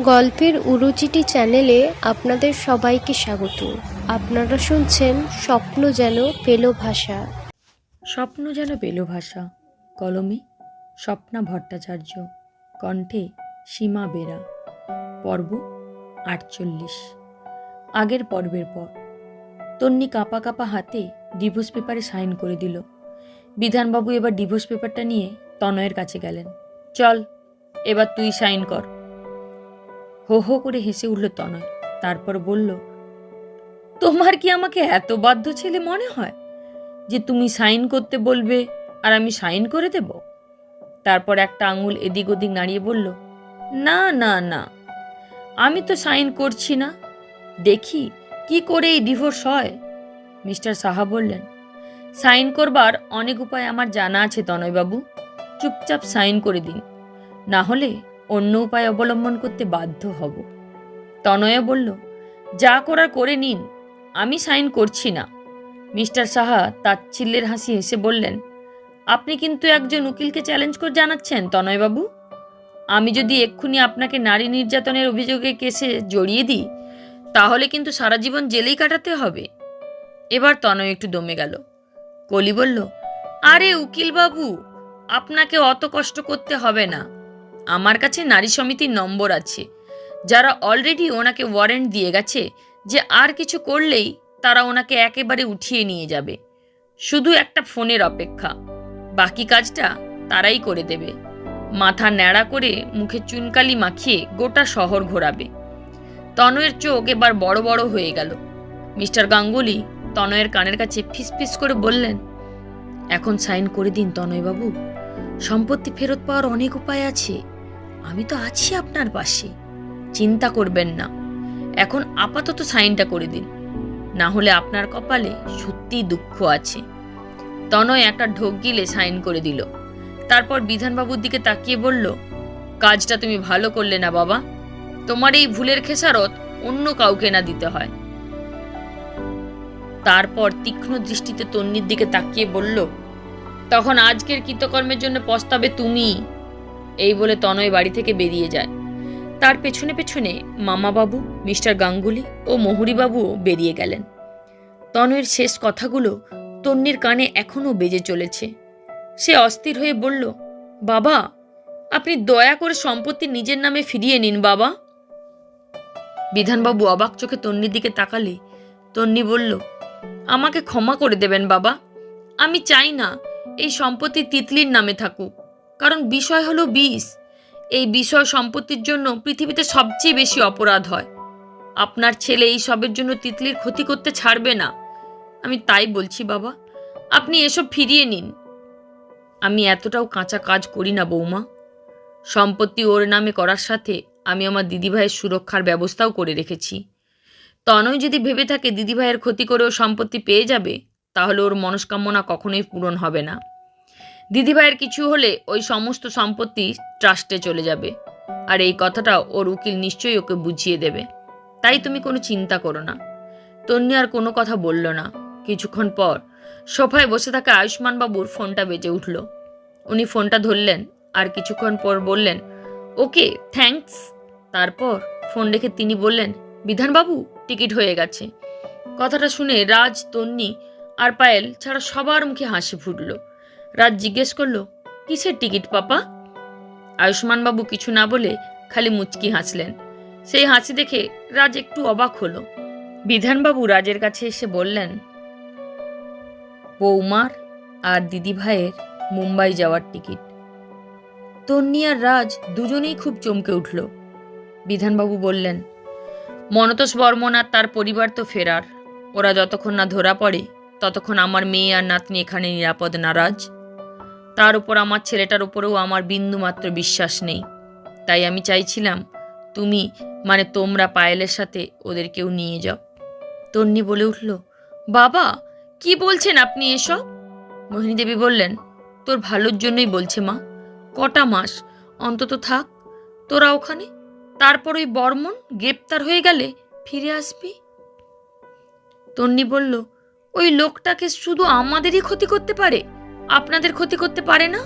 গল্পের উরুচিটি চ্যানেলে আপনাদের সবাইকে স্বাগত। আপনারা শুনছেন স্বপ্ন যেন পেল ভাষা। স্বপ্ন যেন পেল ভাষা, কলমে স্বপ্না ভট্টাচার্য, কণ্ঠে সীমা বেরা। পর্ব 48। আগের পর্বের পর তন্নি কাঁপা কাঁপা হাতে ডিভোর্স পেপারে সাইন করে দিল। বিধানবাবু এবার ডিভোর্স পেপারটা নিয়ে তনয়ের কাছে গেলেন। চল, এবার তুই সাইন কর। হো হো করে হেসে উঠল তনয়। তারপর বলল, তোমার কি আমাকে এত বাধ্য ছেলে মনে হয় যে তুমি সাইন করতে বলবে আর আমি সাইন করে দেব? তারপর একটা আঙুল এদিক ওদিক নাড়িয়ে বলল, না না না, আমি তো সাইন করছি না, দেখি কি করে এই ডিভোর্স হয়। মিস্টার সাহা বললেন, সাইন করবার অনেক উপায় আমার জানা আছে তনয়বাবু, চুপচাপ সাইন করে দিন, না হলে অন্য উপায় অবলম্বন করতে বাধ্য হব। তনয় বলল, যা করার করে নিন, আমি সাইন করছি না। মিস্টার সাহা তাচ্ছিল্যের হাসি হেসে বললেন, আপনি কিন্তু একজন উকিলকে চ্যালেঞ্জ করে জানাচ্ছেন তনয়বাবু। আমি যদি এক্ষুনি আপনাকে নারী নির্যাতনের অভিযোগে কেসে জড়িয়ে দিই, তাহলে কিন্তু সারা জীবন জেলেই কাটাতে হবে। এবার তনয় একটু দমে গেল। কলি বলল, আরে উকিলবাবু, আপনাকে অত কষ্ট করতে হবে না। আমার কাছে নারী সমিতির নম্বর আছে, যারা অলরেডি ওনাকে ওয়ারেন্ট দিয়ে গেছে যে আর কিছু করলেই তারা ওনাকে একেবারে উঠিয়ে নিয়ে যাবে। শুধু একটা ফোনের অপেক্ষা, বাকি কাজটা তারাই করে দেবে। মাথা ন্যাড়া করে মুখে চুনকালি মাখিয়ে গোটা শহর ঘোরাবে। তনয়ের চোখ এবার বড় বড় হয়ে গেল। মিস্টার গাঙ্গুলি তনয়ের কানের কাছে ফিসফিস করে বললেন, এখন সাইন করে দিন তনয়বাবু, সম্পত্তি ফেরত পাওয়ার অনেক উপায় আছে, আমি তো আছি আপনার পাশে, চিন্তা করবেন না। এখন আপাতত সাইনটা করে দিন, না হলে আপনার কপালে সত্যিই দুঃখ আছে। তনয় একটা ঢোক গিলে সাইন করে দিল। তারপর বিধানবাবুর দিকে তাকিয়ে বলল, কাজটা তুমি ভালো করলে না বাবা, তোমার এই ভুলের খেসারত অন্য কাউকে না দিতে হয়। তারপর তীক্ষ্ণ দৃষ্টিতে তন্নির দিকে তাকিয়ে বলল, তখন আজকের কৃতকর্মের জন্য পস্তাবে তুমি। এই বলে তনয় বাড়ি থেকে বেরিয়ে যায়। তার পেছনে পেছনে মামাবাবু, মিস্টার গাঙ্গুলি ও মোহরিবাবুও বেরিয়ে গেলেন। তনয়ের শেষ কথাগুলো তন্নির কানে এখনো বেজে চলেছে। সে অস্থির হয়ে বলল, বাবা, আপনি দয়া করে সম্পত্তি নিজের নামে ফিরিয়ে নিন বাবা। বিধানবাবু অবাক চোখে তন্নির দিকে তাকালে তন্নি বলল, আমাকে ক্ষমা করে দেবেন বাবা, আমি চাই না এই সম্পত্তি তিতলির নামে থাকুক, কারণ বিষয় হলো বিষ। এই বিষয় সম্পত্তির জন্য পৃথিবীতে সবচেয়ে বেশি অপরাধ হয়। আপনার ছেলে এই সবের জন্য তিতলির ক্ষতি করতে ছাড়বে না। আমি তাই বলছি বাবা, আপনি এসব ফিরিয়ে নিন। আমি এতটাও কাঁচা কাজ করি না বৌমা। সম্পত্তি ওর নামে করার সাথে আমি আমার দিদিভাইয়ের সুরক্ষার ব্যবস্থাও করে রেখেছি। তনয় যদি ভেবে থাকে দিদিভাইয়ের ক্ষতি করেও সম্পত্তি পেয়ে যাবে, তাহলে ওর মনস্কামনা কখনোই পূরণ হবে না। দিদিভাইয়ের কিছু হলে ওই সমস্ত সম্পত্তি ট্রাস্টে চলে যাবে, আর এই কথাটা ওর উকিল নিশ্চয়ই ওকে বুঝিয়ে দেবে। তাই তুমি কোনো চিন্তা করো না। তন্নি আর কোনো কথা বলল না। কিছুক্ষণ পর সোফায় বসে থাকা আয়ুষ্মান বাবুর ফোনটা বেজে উঠল। উনি ফোনটা ধরলেন আর কিছুক্ষণ পর বললেন, ওকে থ্যাঙ্কস। তারপর ফোন রেখে তিনি বললেন, বিধানবাবু, টিকিট হয়ে গেছে। কথাটা শুনে রাজ, তন্নি আর পায়েল ছাড়া সবার মুখে হাসি ফুটল। রাজ জিজ্ঞেস করলো, কিসের টিকিট পাপা? আয়ুষ্মান বাবু কিছু না বলে খালি মুচকি হাসলেন। সেই হাসি দেখে রাজ একটু অবাক হলো। বিধানবাবু রাজের কাছে এসে বললেন, বৌমার আর দিদিভাইয়ের মুম্বাই যাওয়ার টিকিট। তন্নি আর রাজ দুজনেই খুব চমকে উঠল। বিধানবাবু বললেন, মনতোষ বর্মন আর তার পরিবার তো ফেরার। ওরা যতক্ষণ না ধরা পড়ে ততক্ষণ আমার মেয়ে আর নাতনি এখানে নিরাপদ না রাজ। তার উপর আমার ছেলেটার উপরেও আমার বিন্দুমাত্র বিশ্বাস নেই। তাই আমি চাইছিলাম তুমি, মানে তোমরা পায়েলের সাথে ওদেরকেও নিয়ে যাও। তন্নি বলে উঠল, বাবা, কি বলছেন আপনি এসব? মোহিনী দেবী বললেন, তোর ভালোর জন্যই বলছে মা। কটা মাস অন্তত থাক তোরা ওখানে, তারপর ওই বর্মন গ্রেপ্তার হয়ে গেলে ফিরে আসবি। তন্নি বলল, ওই লোকটাকে শুধু আমাদেরই ক্ষতি করতে পারে, আপনাদের ক্ষতি করতে পারে না?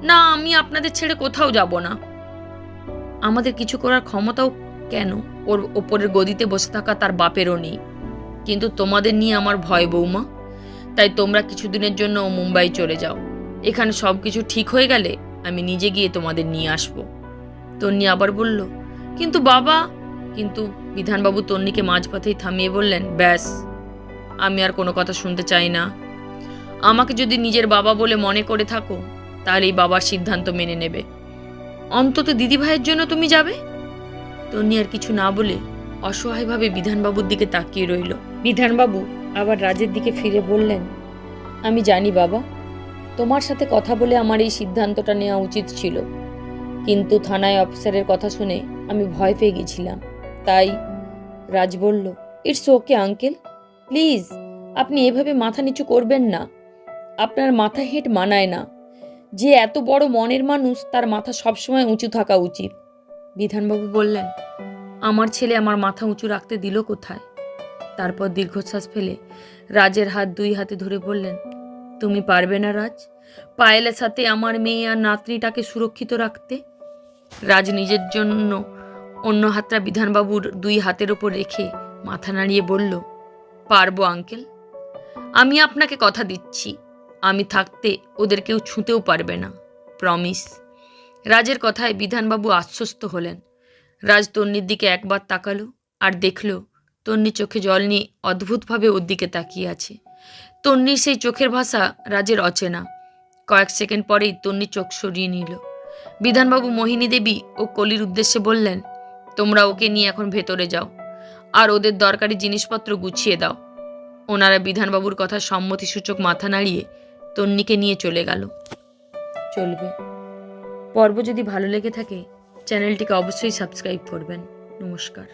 না, আমি আপনাদের ছেড়ে কোথাও যাব না। আমাদের কিছু করার ক্ষমতাও কেন ওর ওপরের গদিতে বসে থাকা তার বাপেরও নেই। কিন্তু তোমাদের নিয়ে আমার ভয় বৌমা, তাই তোমরা কিছুদিনের জন্য মুম্বাই চলে যাও। এখানে সব কিছু ঠিক হয়ে গেলে আমি নিজে গিয়ে তোমাদের নিয়ে আসবো। তন্নি আবার বলল, কিন্তু বাবা। কিন্তু বিধানবাবু তন্নিকে মাঝপথেই থামিয়ে বললেন, ব্যাস, আমি আর কোনো কথা শুনতে চাই না। আমাকে যদি নিজের বাবা বলে মনে করে থাকো, তাহলে এই বাবার সিদ্ধান্ত মেনে নেবে। অন্তত দিদিভাইয়ের জন্য তুমি যাবে। তন্নি আর কিছু না বলে অসহায়ভাবে বিধানবাবুর দিকে তাকিয়ে রইল। বিধানবাবু আবার রাজের দিকে ফিরে বললেন, আমি জানি বাবা, তোমার সাথে কথা বলে আমার এই সিদ্ধান্তটা নেওয়া উচিত ছিল, কিন্তু থানায় অফিসারের কথা শুনে আমি ভয় পেয়ে গেছিলাম। তাই রাজ বলল, ইটস ওকে আঙ্কেল, প্লিজ আপনি এভাবে মাথা নিচু করবেন না। আপনার মাথা হেঁট মানায় না। যে এত বড় মনের মানুষ, তার মাথা সবসময় উঁচু থাকা উচিত। বিধানবাবু বললেন, আমার ছেলে আমার মাথা উঁচু রাখতে দিল কোথায়? তারপর দীর্ঘশ্বাস ফেলে রাজের হাত দুই হাতে ধরে বললেন, তুমি পারবে না রাজ, পায়েলের সাথে আমার মেয়ে আর নাতনিটাকে সুরক্ষিত রাখতে? রাজ নিজের জন্য অন্য হাতটা বিধানবাবুর দুই হাতের ওপর রেখে মাথা নাড়িয়ে বলল, পারবো আঙ্কেল, আমি আপনাকে কথা দিচ্ছি, আমি থাকতে ওদের কেউ ছুঁতেও পারবে না, প্রমিস। রাজের কথায় বিধানবাবু আশ্বস্ত হলেন। রাজ তন্নির দিকে একবার তাকালো আর দেখল তন্নি চোখে জল নিয়ে অদ্ভুতভাবে ওর দিকে তাকিয়ে আছে। তন্নির সেই চোখের ভাষা রাজের অচেনা। কয়েক সেকেন্ড পরেই তন্নি চোখ সরিয়ে নিল। বিধানবাবু মোহিনী দেবী ও কলির উদ্দেশ্যে বললেন, তোমরা ওকে নিয়ে এখন ভেতরে যাও আর ওদের দরকারি জিনিসপত্র গুছিয়ে দাও। ওনারা বিধানবাবুর কথা সম্মতিসূচক মাথা নাড়িয়ে তন্নিকে নিয়ে চলে গেল। চলবে। পর্ব যদি ভালো লেগে থাকে চ্যানেলটিকে অবশ্যই সাবস্ক্রাইব করবেন। নমস্কার।